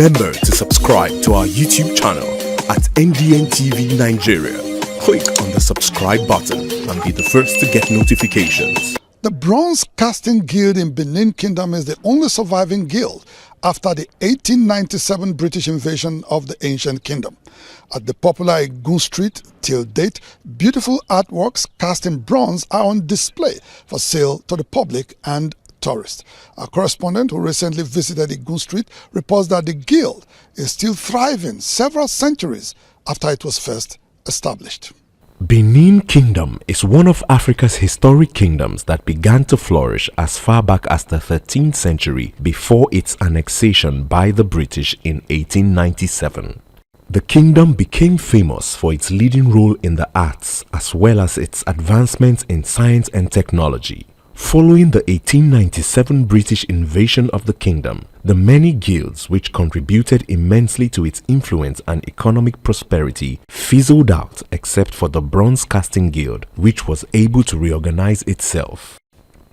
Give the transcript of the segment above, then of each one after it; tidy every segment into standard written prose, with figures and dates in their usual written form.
Remember to subscribe to our YouTube channel at NDN TV Nigeria. Click on the subscribe button and be the first to get notifications. The Bronze Casting Guild in Benin Kingdom is the only surviving guild after the 1897 British invasion of the ancient kingdom. At the popular Egun Street, till date, beautiful artworks cast in bronze are on display for sale to the public and tourists. Our correspondent who recently visited Egun Street reports that the guild is still thriving several centuries after it was first established. Benin Kingdom is one of Africa's historic kingdoms that began to flourish as far back as the 13th century before its annexation by the British in 1897. The kingdom became famous for its leading role in the arts as well as its advancements in science and technology. Following the 1897 British invasion of the kingdom, the many guilds which contributed immensely to its influence and economic prosperity fizzled out except for the Bronze Casting Guild, which was able to reorganize itself.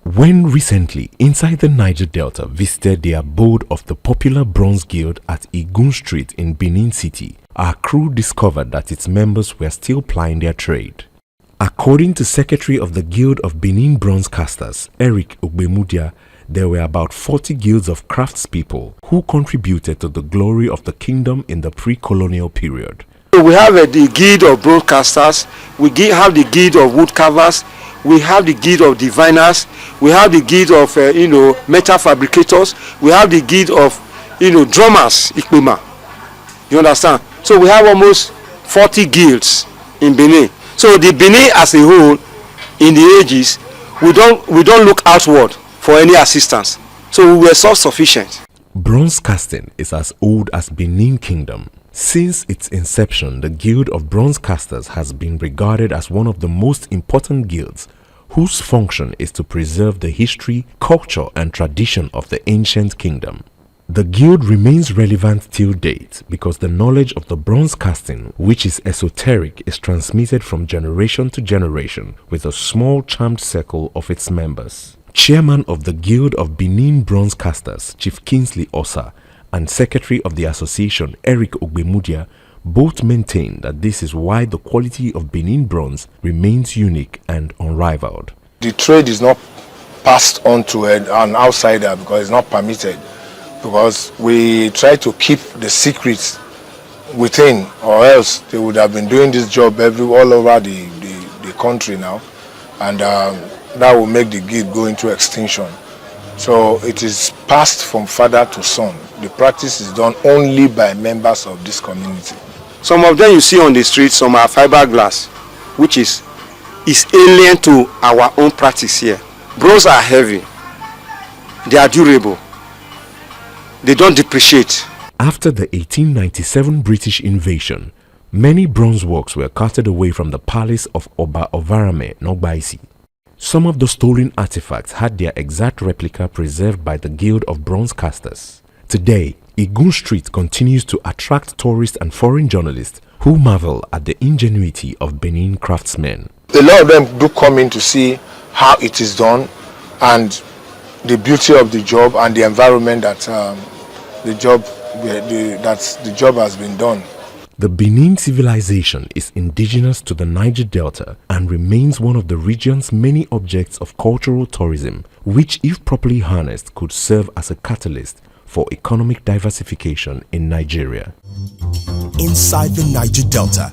When recently Inside the Niger Delta visited the abode of the popular Bronze Guild at Egun Street in Benin City, our crew discovered that its members were still plying their trade. According to Secretary of the Guild of Benin Bronze Casters, AKUGHA, there were about 40 guilds of craftspeople who contributed to the glory of the kingdom in the pre-colonial period. We have the Guild of Bronze Casters, we have the Guild of Wood Carvers, we have the Guild of Diviners, we have the Guild of metal fabricators, we have the Guild of drummers, Ikpema. You understand? So we have almost 40 guilds in Benin. So the Benin as a whole, in the ages, we don't look outward for any assistance. So we were self-sufficient. Bronze casting is as old as Benin Kingdom. Since its inception, the Guild of Bronze Casters has been regarded as one of the most important guilds, whose function is to preserve the history, culture, and tradition of the ancient kingdom. The guild remains relevant till date because the knowledge of the bronze casting, which is esoteric, is transmitted from generation to generation with a small charmed circle of its members. Chairman of the Guild of Benin Bronze Casters, Chief Kingsley Osa, and Secretary of the Association, Eric Ogbemudia, both maintain that this is why the quality of Benin bronze remains unique and unrivaled. The trade is not passed on to an outsider because it's not permitted. Because we try to keep the secrets within, or else they would have been doing this job all over the country now, and that will make the guild go into extinction. So it is passed from father to son. The practice is done only by members of this community. Some of them you see on the street, some are fiberglass, which is alien to our own practice here. Bronze are heavy, they are durable. They don't depreciate. After the 1897 British invasion, many bronze works were carted away from the palace of Oba Ovarame Nogbaisi. Some of the stolen artifacts had their exact replica preserved by the Guild of Bronze Casters. Today, Egun Street continues to attract tourists and foreign journalists who marvel at the ingenuity of Benin craftsmen. A lot of them do come in to see how it is done and the beauty of the job and the environment that the job has been done. The Benin civilization is indigenous to the Niger Delta and remains one of the region's many objects of cultural tourism, which if properly harnessed could serve as a catalyst for economic diversification in Nigeria. Inside the Niger Delta,